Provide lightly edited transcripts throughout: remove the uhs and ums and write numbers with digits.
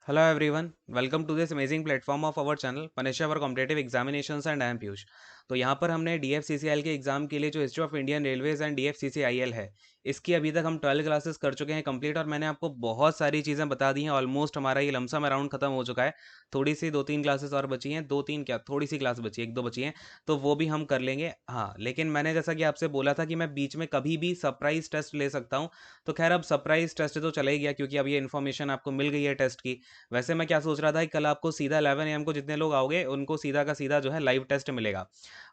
Hello everyone, welcome to this amazing platform of our channel Panisha for Competitive Examinations and I am Piyush। तो यहाँ पर हमने DFCCIL के exam के लिए जो history of Indian railways and DFCCIL है, इसकी अभी तक हम 12 क्लासेस कर चुके हैं कंप्लीट और मैंने आपको बहुत सारी चीज़ें बता दी हैं। ऑलमोस्ट हमारा ये लमसम अराउंड खत्म हो चुका है। थोड़ी सी 2-3 क्लासेस और बची हैं, 2-3 क्या थोड़ी सी क्लास बची है, 1-2 बची हैं, तो वो भी हम कर लेंगे। हाँ, लेकिन मैंने जैसा कि आपसे बोला था कि मैं बीच में कभी भी सरप्राइज टेस्ट ले सकता हूँ। तो खैर अब सरप्राइज टेस्ट तो चला ही गया क्योंकि अब ये इन्फॉर्मेशन आपको मिल गई है टेस्ट की। वैसे मैं क्या सोच रहा था कि कल आपको सीधा 11 AM को जितने लोग आओगे उनको सीधा का सीधा जो है लाइव टेस्ट मिलेगा।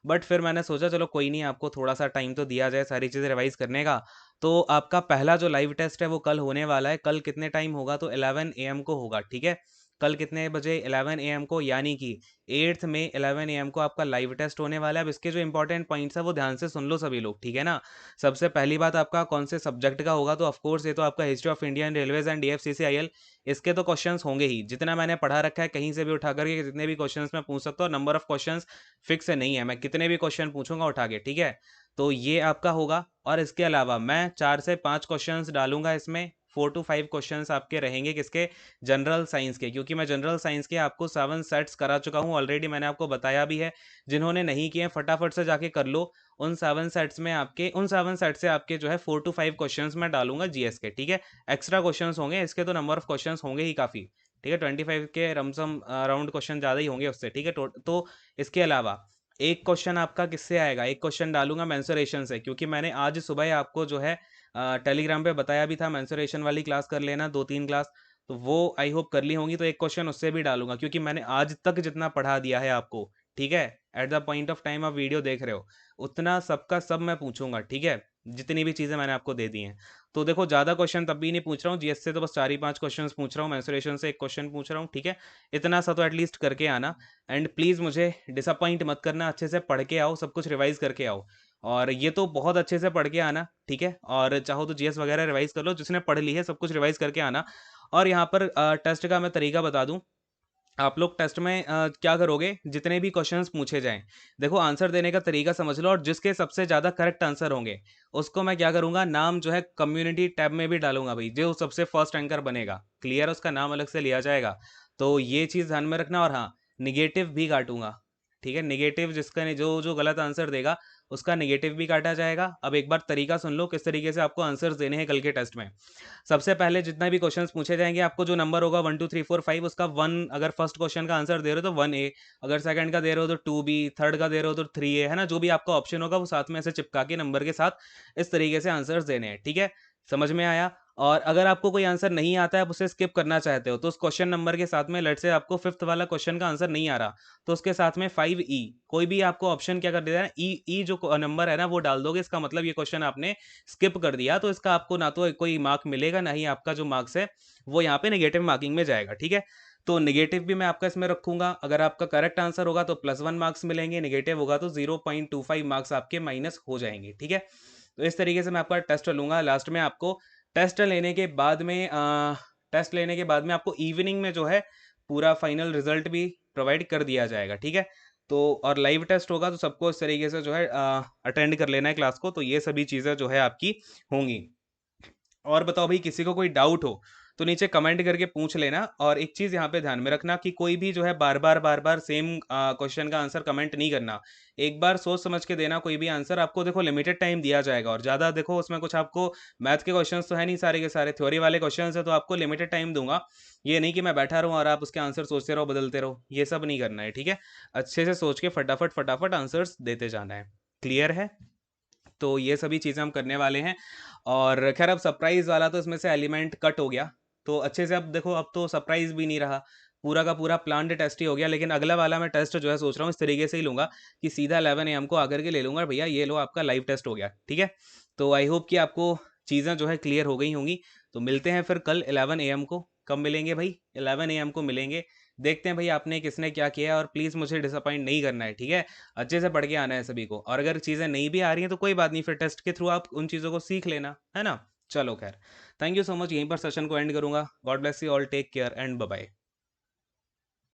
बट फिर मैंने सोचा चलो कोई नहीं, आपको थोड़ा सा टाइम तो दिया जाए सारी चीज़ें रिवाइज करने का। तो आपका पहला जो लाइव टेस्ट है वो कल होने वाला है। कल कितने टाइम होगा? तो 11 AM को होगा, ठीक है। कल कितने बजे? 11 AM को, यानी कि 8th में 11 AM को आपका लाइव टेस्ट होने वाला है। अब इसके जो इंपॉर्टेंट पॉइंट्स है वो ध्यान से सुन लो सभी लोग, ठीक है ना। सबसे पहली बात आपका कौन से सब्जेक्ट का होगा? तो ऑफकोर्स ये तो आपका history of Indian railways and DFCCIL। इसके तो क्वेश्चंस होंगे ही, जितना मैंने पढ़ा रखा है कहीं से भी उठा करके जितने भी क्वेश्चंस मैं पूछ सकता हूँ। नंबर ऑफ क्वेश्चंस फिक्स नहीं है, मैं कितने भी क्वेश्चन पूछूंगा उठा के, ठीक है। तो ये आपका होगा और इसके अलावा मैं 4 से 5 क्वेश्चंस डालूंगा इसमें। 4 to 5 क्वेश्चंस आपके रहेंगे किसके? जनरल साइंस के, क्योंकि मैं जनरल साइंस के आपको 7 सेट्स करा चुका हूँ ऑलरेडी, मैंने आपको बताया भी है। जिन्होंने नहीं किए फटाफट से जाके कर लो। उन 7 सेट से आपके जो है 4 to 5 क्वेश्चंस मैं डालूंगा जीएस के, ठीक है। एक्स्ट्रा क्वेश्चंस होंगे इसके, तो नंबर ऑफ क्वेश्चंस होंगे ही काफ़ी, ठीक है। 25 के रमसम राउंड क्वेश्चन ज़्यादा ही होंगे उससे, ठीक है। तो इसके अलावा एक क्वेश्चन आपका किससे आएगा? एक क्वेश्चन डालूंगा मेंसुरेशन से, क्योंकि मैंने आज सुबह आपको जो है टेलीग्राम पे बताया भी था मेंसुरेशन वाली क्लास कर लेना, 2-3 क्लास। तो वो आई होप कर ली होंगी, तो एक क्वेश्चन उससे भी डालूंगा क्योंकि मैंने आज तक जितना पढ़ा दिया है आपको, ठीक है। At the point of time आप वीडियो देख रहे हो उतना सबका सब मैं पूछूंगा, ठीक है। जितनी भी चीज़ें मैंने आपको दे दी हैं। तो देखो ज़्यादा क्वेश्चन तब भी नहीं पूछ रहा हूँ, जीएस से तो बस 4 ही 5 क्वेश्चन पूछ रहा हूँ, मेंसुरेशन से एक क्वेश्चन पूछ रहा हूँ, ठीक है। इतना सा तो एटलीस्ट करके आना। एंड प्लीज़ मुझे डिसअपॉइंट मत करना, अच्छे से पढ़ के आओ, सब कुछ रिवाइज करके आओ। और ये तो बहुत अच्छे से पढ़ के आना, ठीक है। और चाहो तो जीएस वगैरह रिवाइज कर लो, जिसने पढ़ ली है सब कुछ रिवाइज करके आना। और यहाँ पर टेस्ट का मैं तरीका बता दूं। आप लोग टेस्ट में क्या करोगे? जितने भी क्वेश्चंस पूछे जाएं, देखो आंसर देने का तरीका समझ लो, और जिसके सबसे ज़्यादा करेक्ट आंसर होंगे उसको मैं क्या करूंगा, नाम जो है कम्युनिटी टैब में भी डालूंगा भाई। जो सबसे फर्स्ट एंकर बनेगा, क्लियर, उसका नाम अलग से लिया जाएगा। तो ये चीज़ ध्यान में रखना। और हाँ, निगेटिव भी काटूंगा, ठीक है। निगेटिव जिसका जो जो गलत आंसर देगा उसका निगेटिव भी काटा जाएगा। अब एक बार तरीका सुन लो किस तरीके से आपको आंसर्स देने हैं कल के टेस्ट में। सबसे पहले जितना भी क्वेश्चंस पूछे जाएंगे, आपको जो नंबर होगा 1 2 3 4 5, उसका 1, अगर फर्स्ट क्वेश्चन का आंसर दे रहे हो तो 1A, अगर सेकंड का दे रहे हो तो 2B, थर्ड का दे रहे हो तो 3A, है ना। जो भी आपका ऑप्शन होगा वो साथ में ऐसे चिपका के नंबर के साथ इस तरीके से आंसर्स देने हैं, ठीक है। समझ में आया? और अगर आपको कोई आंसर नहीं आता है, आप उसे स्किप करना चाहते हो, तो उस क्वेश्चन नंबर के साथ में, लेट से आपको 5th वाला क्वेश्चन का आंसर नहीं आ रहा, तो उसके साथ में 5E, कोई भी आपको ऑप्शन क्या कर देता है, ई जो नंबर है ना वो डाल दोगे। इसका मतलब ये क्वेश्चन आपने स्किप कर दिया, तो इसका आपको ना तो कोई मार्क मिलेगा, ना ही आपका जो मार्क्स है वो यहाँ पे नेगेटिव मार्किंग में जाएगा, ठीक है। तो नेगेटिव भी मैं आपका इसमें रखूंगा। अगर आपका करेक्ट आंसर होगा तो +1 मार्क्स मिलेंगे, नेगेटिव होगा तो 0.25 मार्क्स आपके माइनस हो जाएंगे, ठीक है। तो इस तरीके से मैं आपका टेस्ट लूंगा। लास्ट में आपको टेस्ट लेने के बाद में आपको इवनिंग में जो है पूरा फाइनल रिजल्ट भी प्रोवाइड कर दिया जाएगा, ठीक है। तो और लाइव टेस्ट होगा तो सबको इस तरीके से जो है अटेंड कर लेना है क्लास को। तो ये सभी चीज़ें जो है आपकी होंगी। और बताओ भाई, किसी को कोई डाउट हो तो नीचे कमेंट करके पूछ लेना। और एक चीज़ यहाँ पे ध्यान में रखना कि कोई भी जो है बार बार सेम क्वेश्चन का आंसर कमेंट नहीं करना। एक बार सोच समझ के देना कोई भी आंसर। आपको देखो लिमिटेड टाइम दिया जाएगा, और ज़्यादा देखो उसमें कुछ आपको मैथ के क्वेश्चंस तो है नहीं, सारे के सारे थ्योरी वाले क्वेश्चंस है, तो आपको लिमिटेड टाइम दूंगा। ये नहीं कि मैं बैठा रहूँ और आप उसके आंसर सोचते रहो, बदलते रहो, ये सब नहीं करना है, ठीक है। अच्छे से सोच के फटाफट फटाफट आंसर्स देते जाना है। क्लियर है? तो ये सभी चीज़ें हम करने वाले हैं। और खैर अब सरप्राइज वाला तो इसमें से एलिमेंट कट हो गया, तो अच्छे से अब देखो, अब तो सरप्राइज भी नहीं रहा, पूरा का पूरा प्लान्ड टेस्ट ही हो गया। लेकिन अगला वाला मैं टेस्ट जो है सोच रहा हूँ इस तरीके से ही लूंगा कि सीधा 11 AM को आकर के ले लूंगा, भैया ये लो आपका लाइव टेस्ट हो गया, ठीक है। तो आई होप कि आपको चीज़ें जो है क्लियर हो गई होंगी। तो मिलते हैं फिर कल 11 AM को। कब मिलेंगे भाई? 11 AM को मिलेंगे। देखते हैं भाई आपने किसने क्या किया है, और प्लीज़ मुझे डिसअपॉइंट नहीं करना है, ठीक है। अच्छे से पढ़ के आना है सभी को। और अगर चीज़ें नहीं भी आ रही हैं तो कोई बात नहीं, फिर टेस्ट के थ्रू आप उन चीज़ों को सीख लेना, है ना। चलो खैर, थैंक यू सो मच। यहीं पर सेशन को एंड करूंगा। God bless you all, take care and bye bye.